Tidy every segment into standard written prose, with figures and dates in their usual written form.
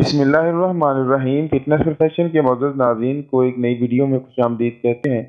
बिस्मिल्लाहिर्रहमानिर्रहीम। Fitness profession के मोअज़्ज़ज़ नाज़रीन को एक नई वीडियो में खुशामदीद कहते हैं।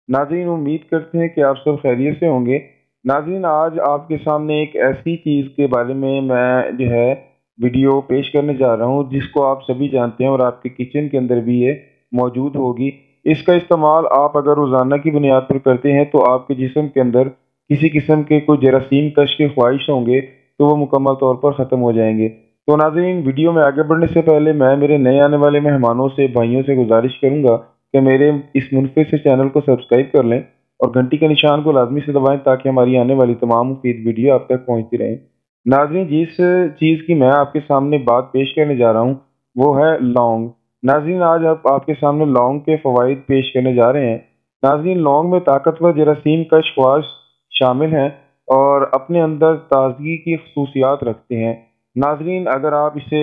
नाज़रीन, उम्मीद करते हैं कि आप सब खैरियत से होंगे। नाज़रीन, आज आपके सामने एक ऐसी चीज़ के बारे में मैं वीडियो पेश करने जा रहा हूँ जिसको आप सभी जानते हैं और आपके किचन के अंदर भी ये मौजूद होगी। इसका इस्तेमाल आप अगर रोज़ाना की बुनियाद पर करते हैं तो आपके जिस्म के अंदर किसी किस्म के कोई जरासीम कश के ख्वाहिश होंगे तो वो मुकम्मल तौर पर ख़त्म हो जाएंगे। तो नाज़रीन, वीडियो में आगे बढ़ने से पहले मैं मेरे नए आने वाले मेहमानों से, भाइयों से गुजारिश करूंगा कि मेरे इस मुनफ़िद से चैनल को सब्सक्राइब कर लें और घंटी के निशान को लाजमी से दबाएं ताकि हमारी आने वाली तमाम मुफीद वीडियो आप तक पहुंचती रहें। नाज़रीन, जिस चीज़ की मैं आपके सामने बात पेश करने जा रहा हूँ वो है लौंग। नाज़रीन, आज आपके सामने लौंग के फ़वाइद पेश करने जा रहे हैं। नाज़रीन, लौंग में ताकतवर जरासीम कश ख्वास शामिल हैं और अपने अंदर ताजगी की खसूसियात रखते हैं। नाज़रीन, अगर आप इसे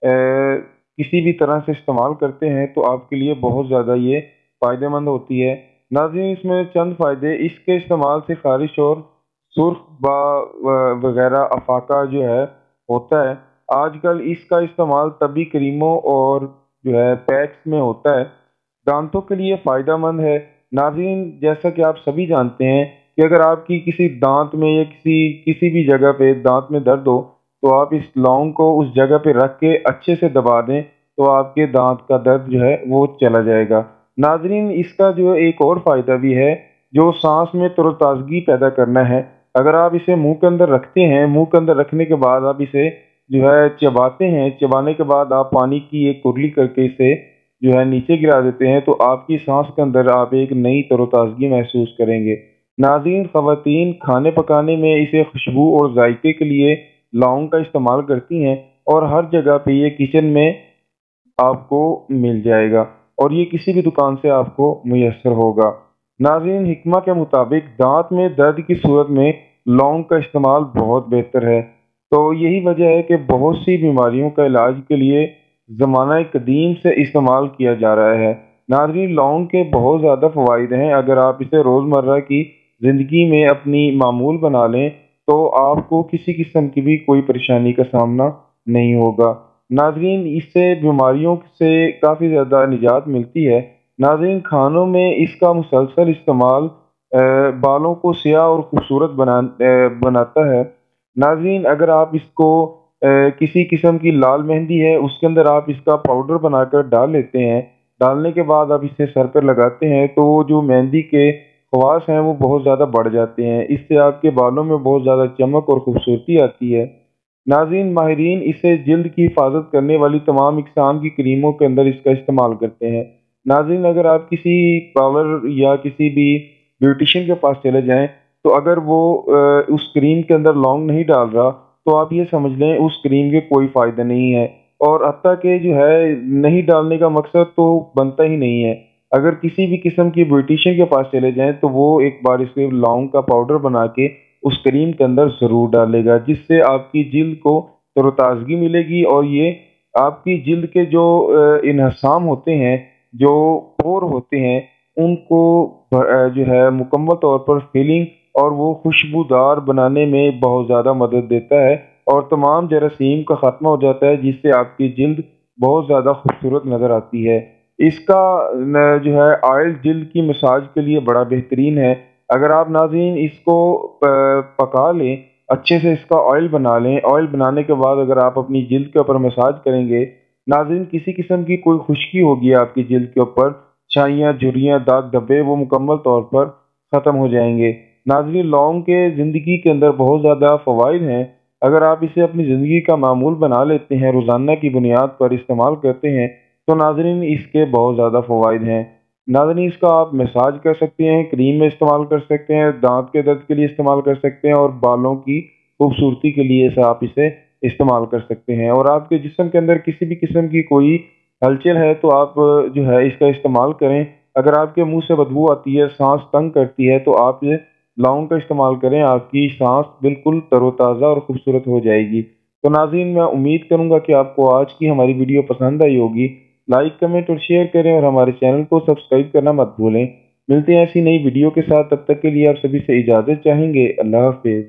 किसी भी तरह से इस्तेमाल करते हैं तो आपके लिए बहुत ज़्यादा ये फ़ायदेमंद होती है। नाज़रीन, इसमें चंद फ़ायदे: इसके इस्तेमाल से ख़ारिश और सुर्ख वगैरह अफाका होता है। आजकल इसका इस्तेमाल तबी क्रीमों और पैक्स में होता है। दांतों के लिए फ़ायदेमंद है। नाज़रीन, जैसा कि आप सभी जानते हैं कि अगर आपकी किसी दांत में या किसी भी जगह पे दांत में दर्द हो तो आप इस लौंग को उस जगह पे रख के अच्छे से दबा दें तो आपके दांत का दर्द वो चला जाएगा। नाज़रीन, इसका एक और फ़ायदा भी है जो सांस में तरोताज़गी पैदा करना है। अगर आप इसे मुंह के अंदर रखते हैं, मुंह के अंदर रखने के बाद आप इसे चबाते हैं, चबाने के बाद आप पानी की एक कुरली करके इसे नीचे गिरा देते हैं तो आपकी सांस के अंदर आप एक नई तरोताज़गी महसूस करेंगे। नाज़रीन, ख़वातीन खाने पकाने में इसे खुशबू और जायके के लिए लौंग का इस्तेमाल करती हैं और हर जगह पे ये किचन में आपको मिल जाएगा और ये किसी भी दुकान से आपको मुयस्सर होगा। नाज़रीन, हिकमा के मुताबिक दांत में दर्द की सूरत में लौंग का इस्तेमाल बहुत बेहतर है। तो यही वजह है कि बहुत सी बीमारियों का इलाज के लिए ज़माना कदीम से इस्तेमाल किया जा रहा है। नाज़रीन, लौंग के बहुत ज़्यादा फ़वाइद हैं। अगर आप इसे रोज़मर्रा की ज़िंदगी में अपनी मामूल बना लें तो आपको किसी किस्म की भी कोई परेशानी का सामना नहीं होगा। नाज़रीन, इससे बीमारियों से काफ़ी ज़्यादा निजात मिलती है। नाज़रीन, खानों में इसका मुसलसल इस्तेमाल बालों को सियाह और खूबसूरत बनाता है। नाज़रीन, अगर आप इसको किसी किस्म की लाल मेहंदी है उसके अंदर आप इसका पाउडर बनाकर डाल लेते हैं, डालने के बाद आप इसे सर पर लगाते हैं तो जो मेहंदी के खवास हैं वो बहुत ज़्यादा बढ़ जाते हैं। इससे आपके बालों में बहुत ज़्यादा चमक और खूबसूरती आती है। नाज़रीन, माहिरीन इसे जिल्द की हिफाजत करने वाली तमाम इकसाम की क्रीमों के अंदर इसका इस्तेमाल करते हैं। नाज़रीन, अगर आप किसी पार्लर या किसी भी ब्यूटिशियन के पास चले जाएं तो अगर वो उस क्रीम के अंदर लौंग नहीं डाल रहा तो आप ये समझ लें उस क्रीम के कोई फ़ायदा नहीं है और हत्ता के नहीं डालने का मकसद तो बनता ही नहीं है। अगर किसी भी किस्म की ब्यूटिशियन के पास चले जाएं तो वो एक बार इसे लौंग का पाउडर बना के उस क्रीम के अंदर ज़रूर डालेगा जिससे आपकी जिल्द को तरोताज़गी मिलेगी और ये आपकी जिल्द के इन्हसाम होते हैं, जो पोर होते हैं, उनको मुकम्मल तौर पर फीलिंग और वो खुशबूदार बनाने में बहुत ज़्यादा मदद देता है और तमाम जरासीम का ख़त्मा हो जाता है जिससे आपकी जिल्द बहुत ज़्यादा खूबसूरत नज़र आती है। इसका ऑयल जिल्द की मसाज के लिए बड़ा बेहतरीन है। अगर आप नाज़रीन इसको पका लें, अच्छे से इसका ऑयल बना लें, ऑयल बनाने के बाद अगर आप अपनी जिल्द के ऊपर मसाज करेंगे, नाज़रीन किसी किस्म की कोई खुश्की होगी आपकी जिल्द के ऊपर, छाइयाँ, झुर्रियाँ, दाग धब्बे वो मुकम्मल तौर पर ख़त्म हो जाएंगे। नाज़रीन, लौंग के ज़िंदगी के अंदर बहुत ज़्यादा फ़वाइद हैं। अगर आप इसे अपनी ज़िंदगी का मामूल बना लेते हैं, रोज़ाना की बुनियाद पर इस्तेमाल करते हैं तो नाज़रीन इसके बहुत ज़्यादा फ़वाइद हैं। नाज़रीन, इसका आप मसाज कर सकते हैं, क्रीम में इस्तेमाल कर सकते हैं, दांत के दर्द के लिए इस्तेमाल कर सकते हैं और बालों की खूबसूरती के लिए आप इसे इस्तेमाल कर सकते हैं। और आपके जिस्म के अंदर किसी भी किस्म की कोई हलचल है तो आप इसका इस्तेमाल करें। अगर आपके मुंह से बदबू आती है, सांस तंग करती है तो आप ये लौंग का इस्तेमाल करें, आपकी सांस बिल्कुल तरोताज़ा और खूबसूरत हो जाएगी। तो नाज़रीन, मैं उम्मीद करूँगा कि आपको आज की हमारी वीडियो पसंद आई होगी। लाइक, कमेंट और शेयर करें और हमारे चैनल को सब्सक्राइब करना मत भूलें। मिलते हैं ऐसी नई वीडियो के साथ, तब तक के लिए आप सभी से इजाज़त चाहेंगे। अल्लाह हाफ़िज़।